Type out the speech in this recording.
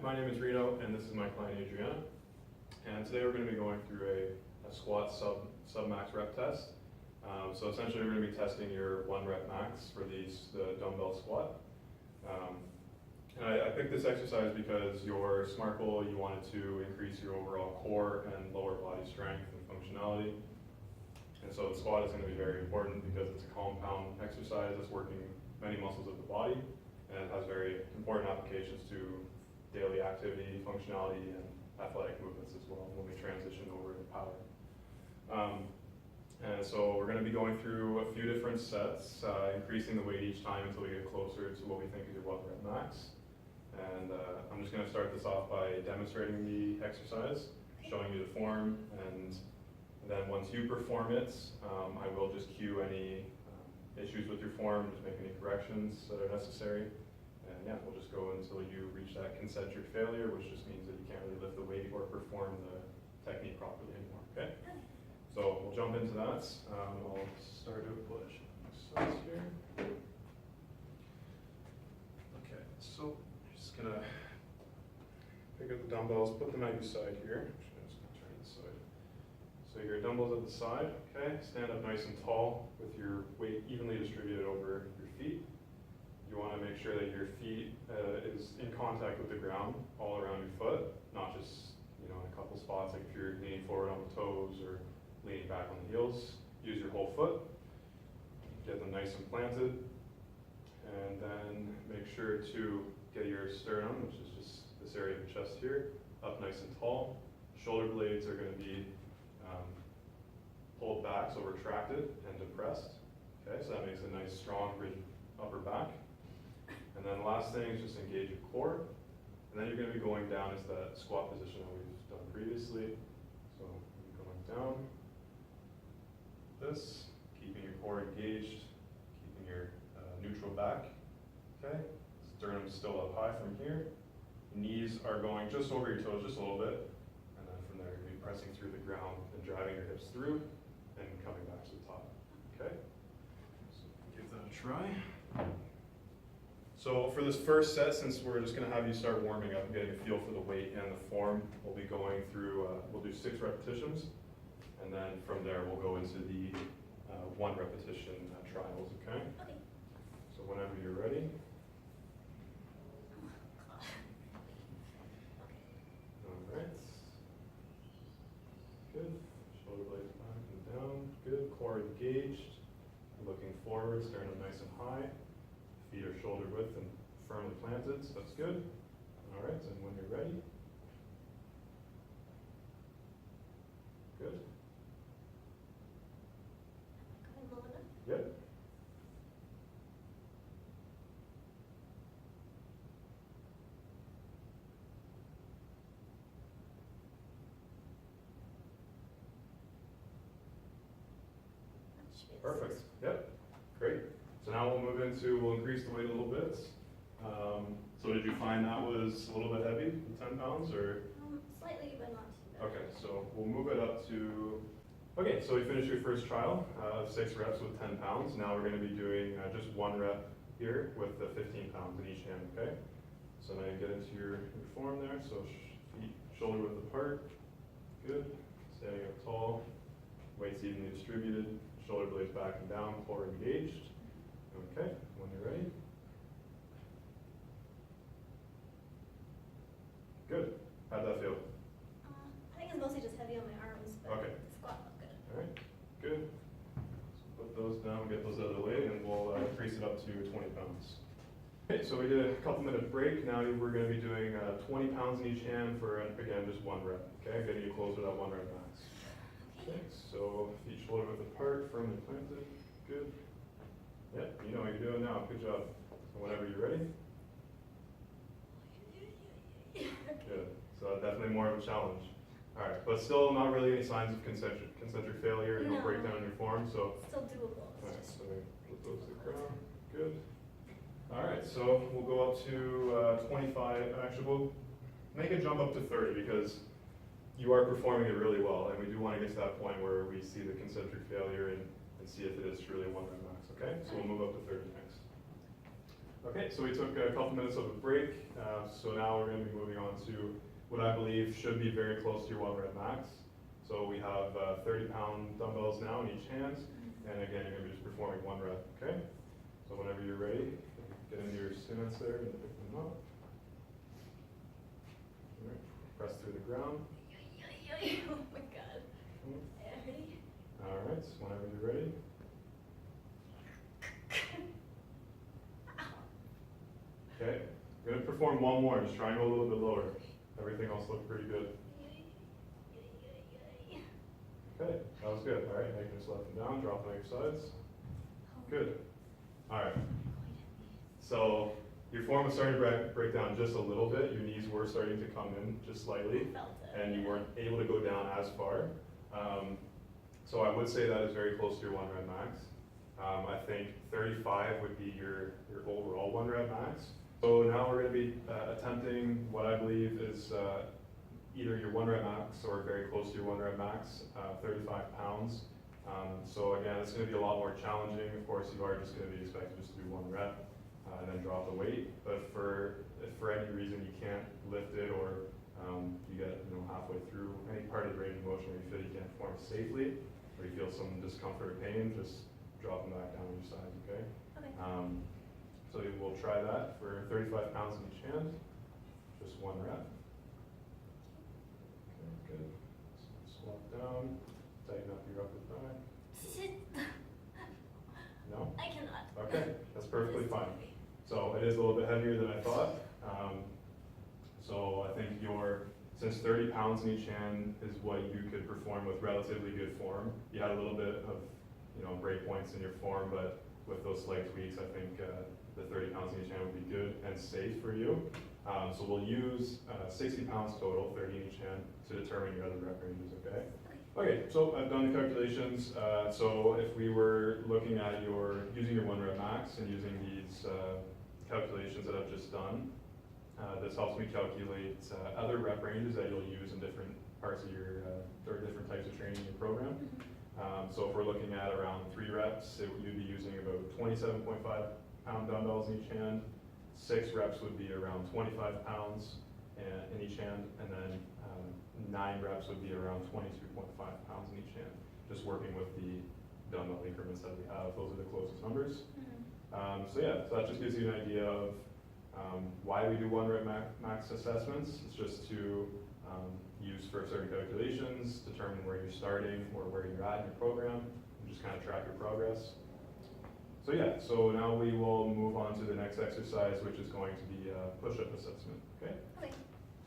my name is Reno, and this is my client Adriana. And today we're going to be going through a squat sub-max rep test. So essentially we're going to be testing your 1 rep max for the dumbbell squat. And I picked this exercise because your SMART goal, you wanted to increase your overall core and lower body strength and functionality. And so the squat is going to be very important because it's a compound exercise that's working many muscles of the body, and it has very important applications to daily activity, functionality, and athletic movements as well when we transition over to power. And so we're going to be going through a few different sets, increasing the weight each time until we get closer to what we think is your 1 rep max. And I'm just going to start this off by demonstrating the exercise, showing you the form, and then once you perform it, I will just cue any issues with your form, just make any corrections that are necessary. And yeah, we'll just go until you reach that concentric failure, which just means that you can't really lift the weight or perform the technique properly anymore, okay? So we'll jump into that. I'll start a push exercise here. Okay, so I'm just gonna pick up the dumbbells, put them at your side here. Actually, I'm just gonna turn this side. So your dumbbells at the side, okay? Stand up nice and tall with your weight evenly distributed over your feet. You want to make sure that your feet is in contact with the ground all around your foot, not just in a couple spots, like if you're leaning forward on the toes or leaning back on the heels. Use your whole foot. Get them nice and planted, and then make sure to get your sternum, which is just this area of the chest here, up nice and tall. Shoulder blades are going to be pulled back, so retracted and depressed. Okay, so that makes a nice, strong, rigid upper back. And then the last thing is just engage your core. And then you're going to be going down into that squat position that we've done previously. So you're going down, this, keeping your core engaged, keeping your neutral back. Okay, sternum still up high from here. Knees are going just over your toes, just a little bit. And then from there, you're going to be pressing through the ground and driving your hips through and coming back to the top. Okay, so give that a try. So for this first set, since we're just going to have you start warming up and getting a feel for the weight and the form, we'll be going through, we'll do 6 repetitions, and then from there we'll go into the 1 repetition trials, okay? Okay. So whenever you're ready. All right. Good. Shoulder blades back and down. Good. Core engaged. Looking forward, sternum nice and high. Feet are shoulder width and firmly planted, so that's good. All right, and when you're ready. Good. Yep. Perfect. Yep. Great. So now we'll increase the weight a little bit. So did you find that was a little bit heavy, 10 pounds, or? Slightly, but not too bad. Okay, so we'll move it up to, okay, so we finished your first trial, 6 reps with 10 pounds. Now we're going to be doing just 1 rep here with the 15 pounds in each hand, okay? So now you get into your form there, so feet shoulder width apart, good. Standing up tall, weights evenly distributed, shoulder blades back and down, core engaged. Okay, when you're ready. Good. How'd that feel? I think it's mostly just heavy on my arms, but Okay. the squat felt good. All right, good. So put those down, get those out of the way, and we'll increase it up to 20 pounds. Okay, so we did a couple-minute break. Now we're going to be doing 20 pounds in each hand for, again, just 1 rep. Okay, getting you closer to that 1 rep max. Okay, so feet shoulder width apart, firmly planted. Good. Yep, you know what you're doing now. Good job. So whenever you're ready. Good. So definitely more of a challenge. All right, but still not really any signs of concentric failure, no breakdown in your form. So still doable. all right, so put those to the ground. Good. All right, so we'll go up to 25. Actually, we'll make a jump up to 30 because you are performing it really well, and we do want to get to that point where we see the concentric failure and see if it is truly a 1 rep max. Okay, so we'll move up to 30 next. Okay, so we took a couple minutes of a break, so now we're going to be moving on to what I believe should be very close to your 1 rep max. So we have 30-pound dumbbells now in each hand, and again, you're going to be just performing 1 rep, okay? So whenever you're ready, get into your stance there and pick them up. All right, press through the ground. Oh my god. Ready? All right, whenever you're ready. Okay, I'm going to perform one more, just try and go a little bit lower. Everything else looked pretty good. Okay, that was good. All right, now you can just let them down, drop them on your sides. Good. All right. So your form was starting to break down just a little bit. Your knees were starting to come in just slightly, and you weren't able to go down as far. So I would say that is very close to your 1 rep max. I think 35 would be your overall 1 rep max. So now we're going to be attempting what I believe is either your 1 rep max or very close to your 1 rep max, 35 pounds. So again, it's going to be a lot more challenging. Of course, you are just going to be expected just to do 1 rep and then drop the weight. But if for any reason you can't lift it, or you get halfway through any part of the range of motion where you feel you can't perform safely, or you feel some discomfort or pain, just drop them back down on your sides, okay? Okay. So we'll try that for 35 pounds in each hand, just 1 rep. Okay, good. Squat down, tighten up your upper thigh. No? I cannot. Okay, that's perfectly fine. So it is a little bit heavier than I thought. So I think since 30 pounds in each hand is what you could perform with relatively good form. You had a little bit of break points in your form, but with those slight tweaks, I think the 30 pounds in each hand would be good and safe for you. So we'll use 60 pounds total, 30 in each hand, to determine your other rep ranges, okay? Okay, so I've done the calculations. So if we were looking at using your 1 rep max and using these calculations that I've just done, this helps me calculate other rep ranges that you'll use in different parts of your, or different types of training in your program. So if we're looking at around 3 reps, you'd be using about 27.5 pound dumbbells in each hand. 6 reps would be around 25 pounds in each hand, and then 9 reps would be around 22.5 pounds in each hand, just working with the dumbbell increments that we have. Those are the closest numbers. So that just gives you an idea of why we do 1 rep max assessments. It's just to use for certain calculations, determine where you're starting or where you're at in your program, and just kind of track your progress. So now we will move on to the next exercise, which is going to be a push-up assessment, okay?